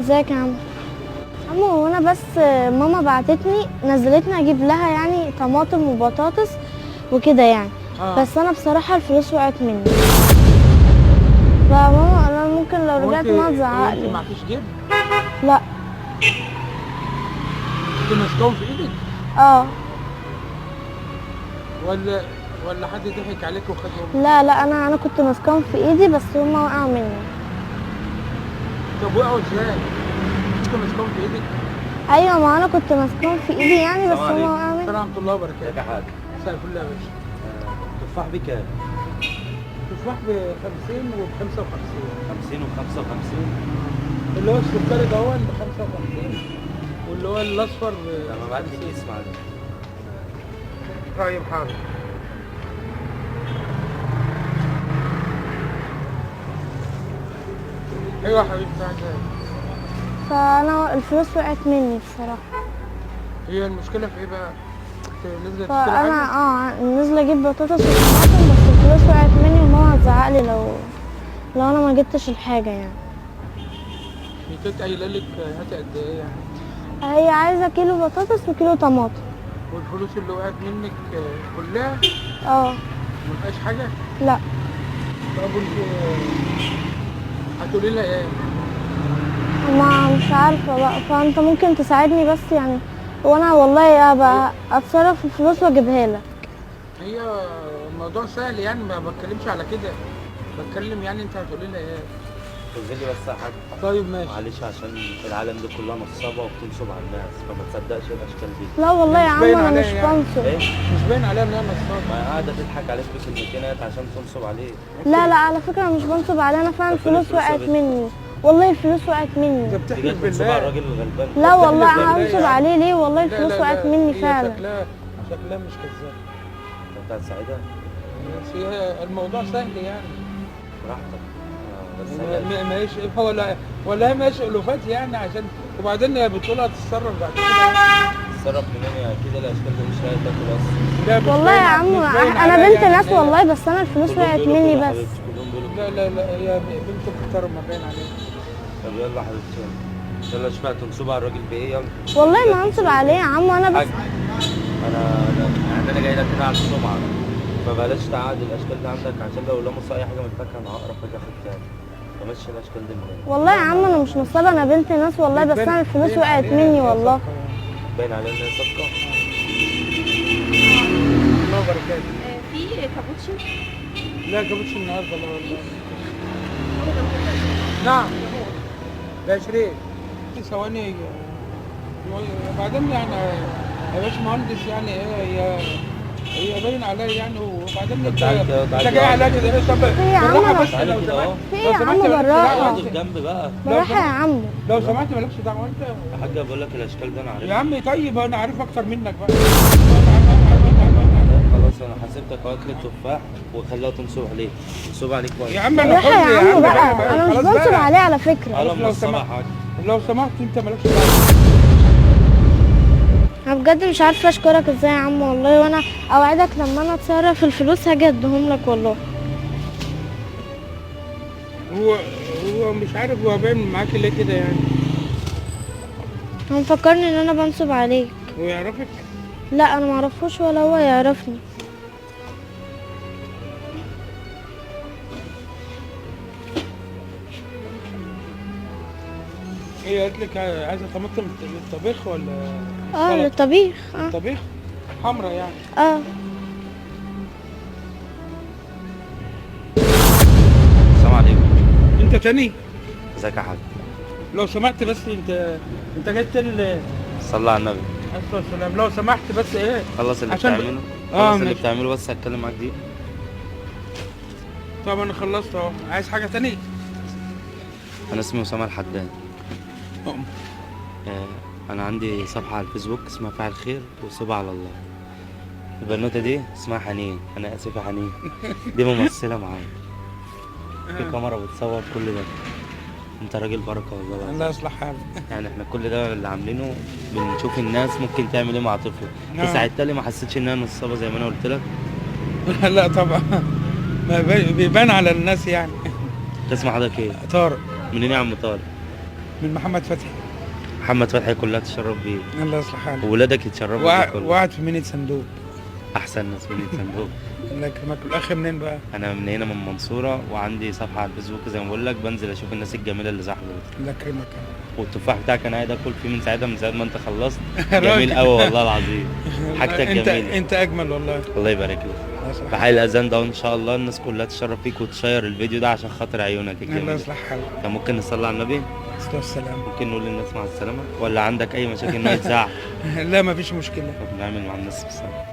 ازيك يا عم؟ عمو هو انا بس ماما بعتتني نزلتني اجيب لها يعني طماطم وبطاطس وكده يعني. بس انا بصراحه الفلوس وقعت مني، فماما انا ممكن لو رجعت ما تزعق انت لي. معكيش جيب؟ لا. انت ماسكاهم في ايدك اه. ولا حد ضحك عليك وخدهم؟ لا انا كنت ماسكاهم في ايدي بس هما وقعوا مني. طب وقعوا ازاي؟ انت ماسكاهم في ايدك؟ ايوه ما انا كنت ماسكاهم في ايدي يعني بس هما وقعوا مني. السلام ورحمه الله وبركاته. ازيك يا حاج؟ مساء الفل يا باشا. تفاح بكام؟ تفاح ب 50 و 55. 50 و 55. اللي هو السكري ده هو ب 55 واللي هو الاصفر ب لما بعت لي 50. كيس معلش. طيب حاضر. ايوه يا حبيبتي عايزة. فانا الفلوس وقعت مني بصراحه. هي المشكله في ايه بقى؟ نزلت تشتري فانا حاجه؟ نازله اجيب بطاطس وطماطم بس الفلوس وقعت مني وماما هتزعق لي لو انا ما جبتش الحاجه يعني. هي كانت قايله لك هاتي قد ايه يعني؟ هي عايزه كيلو بطاطس وكيلو طماطم. والفلوس اللي وقعت منك كلها اه. ما فيهاش حاجه؟ لا. طب انت هتقولي لها ايه؟ ما مش عارفه بقى، فانت ممكن تساعدني بس يعني، وانا والله ابقى اتصرف في الفلوس واجيبها لك. هي الموضوع سهل يعني، ما بتكلمش على كده، بتكلم يعني انت هتقولي لها ايه؟ خذ لي بس يا حاج. طيب ماشي. معلش عشان العالم دي كلها نصابه وبتنصب على الناس فما تصدقش الاشكال دي. لا والله يا مش عم باين انا عليا مش يعني. بنصب. ايه؟ مش باين عليها ان هي نصابه. ما هي قاعده تضحك عليك بكلمتين عشان تنصب عليك. لا على فكره أنا مش بنصب عليه، انا فعلا طب فين الفلوس الفلوس يا وقعت بنت؟ مني. والله الفلوس وقعت انت مني. دي بتحلف جاي تنصب على بالله؟ الراجل الغلبان. لا والله بتحلف بالله هنصب يعني. عليه ليه؟ والله لا الفلوس وقعت مني هي فعلا. شكلها مش كذاب. انت بتاعت سعيده؟ بس هي الموضوع سهل يعني. براحتك. بس هي ماهيش ولا هي ماهيش الوفات يعني، عشان وبعدين هي بتقول هتتصرف بعد كده يعني. تتصرف منين يا اكيد الاشكال دي مش لاقي تاكل اصلا. لا مش والله يا باين- عم مش باين انا عليها بنت يعني ناس إن هي- والله، بس انا الفلوس كلهم وقعت بيقولوا مني كده يا بس. حبيبتي، كلهم بيقولوا كده. لا هي بنت محترمه باين عليها. طب يلا يا حبيبتي يلا شوف تنصب على الراجل بايه يلا. والله ما هنصب عليه يا عم انا بس. حاج انا جاي لك هنا على السمعه، فبلاش تعاد الاشكال دي عندك عشان لو لمسوا اي حاجه من تحت انا هقرف اجي اخد تاني. فمشي الاشكال دي من هنا. والله يا عم انا مش نصابه، انا بنت ناس والله، بس انا الفلوس باين وقعت عليها إن مني هي والله. صفقة يعني. باين عليها ان هي صفقه. الله وبركاته. في كابوتشي؟ لا جابتش النهارده لا والله. نعم ب 20 ثواني. وبعدين يعني يا باشمهندس يعني ايه هي باين عليا يعني، وبعدين انت جاي عليا كده ليه؟ طب في يا عم بالراحه بس تعالى لو كده سمحت. اهو. في لو يا سمحت عم مالكش بالراحه دعوة. اقعد الجنب بقى. بالراحه يا عم. لو سمحت مالكش دعوه انت. يا حاج بقول لك الاشكال دي انا يا عارفها. عم طيب انا عارف اكتر منك بقى. خلاص انا حاسبتك اهو اكل تفاح وخليها تنصب عليك. تنصب عليك كويس. يا عم انا بالراحه حر يا عم بقى، انا مش خلاص بنصب بقى. عليه على فكره. قال لو منصبه يا سمحت. حاج. لو سمحت انت مالكش دعوه. انا بجد مش عارفه اشكرك ازاي يا عم والله، وانا اوعدك لما انا اتصرف الفلوس هاجي اديهم لك والله. هو مش عارف هو باين معاك ليه كده يعني. هو مفكرني ان انا بنصب عليك. هو يعرفك؟ لا انا معرفوش ولا هو يعرفني. هي قالت لك عايزه طماطم للطبيخ ولا اه سلطة؟ للطبيخ. الطبيخ حمرا يعني. اه. السلام عليكم. انت تاني؟ ازيك يا حاج؟ لو سمحت بس انت جاي تاني ليه؟ صلى على النبي. عليه الصلاه والسلام. لو سمحت بس ايه؟ خلص اللي عشان بتعمله. اه خلص اللي ماشي. بتعمله بس هتكلم معاك دي. طب انا خلصت اهو، عايز حاجه تاني؟ انا اسمي اسامه الحداد. أم. انا عندي صفحه على الفيسبوك اسمها فاعل خير وصبع على الله. البنوته دي اسمها حنين، انا اسف يا حنين. دي ممثله معايا في كاميرا بتصور كل ده. انت راجل بركه والله العظيم. الله يصلح حالك. يعني احنا كل ده اللي عاملينه بنشوف الناس ممكن تعمل ايه مع طفل. نعم. بس ساعتها ما حسيتش انها نصابه زي ما انا قلت لك. لا طبعا ما بيبان على الناس يعني. اسم حضرتك ايه؟ طارق. منين يا عم طارق؟ من محمد فتحي. محمد فتحي كلها تشرف بيه، الله يصلح حالك. وولادك يتشرفوا بيه كلهم. وقعد في مينيت صندوق. احسن ناس من صندوق. الله يكرمك. الاخ منين بقى؟ انا من هنا من المنصوره، وعندي صفحه على الفيسبوك زي ما بقول لك، بنزل اشوف الناس الجميله اللي زي حضرتك. الله يكرمك. والتفاح بتاعك انا قاعد اكل فيه من ساعتها، من ساعه ما انت خلصت. راجل. جميل قوي والله العظيم. حاجتك جميله. انت اجمل والله. الله يبارك لك. الله يصلح في حي الاذان ده، وان شاء الله الناس كلها تشرف فيك وتشير الفيديو ده عشان خاطر عيونك الله الجميله. يصلح حالك. كان ممكن نصلي على النبي؟ الصلاة والسلام. ممكن نقول للناس مع السلامه، ولا عندك اي مشاكل انه يتزعق؟ لا مفيش مشكلة. طب نعمل مع الناس بالسلامه.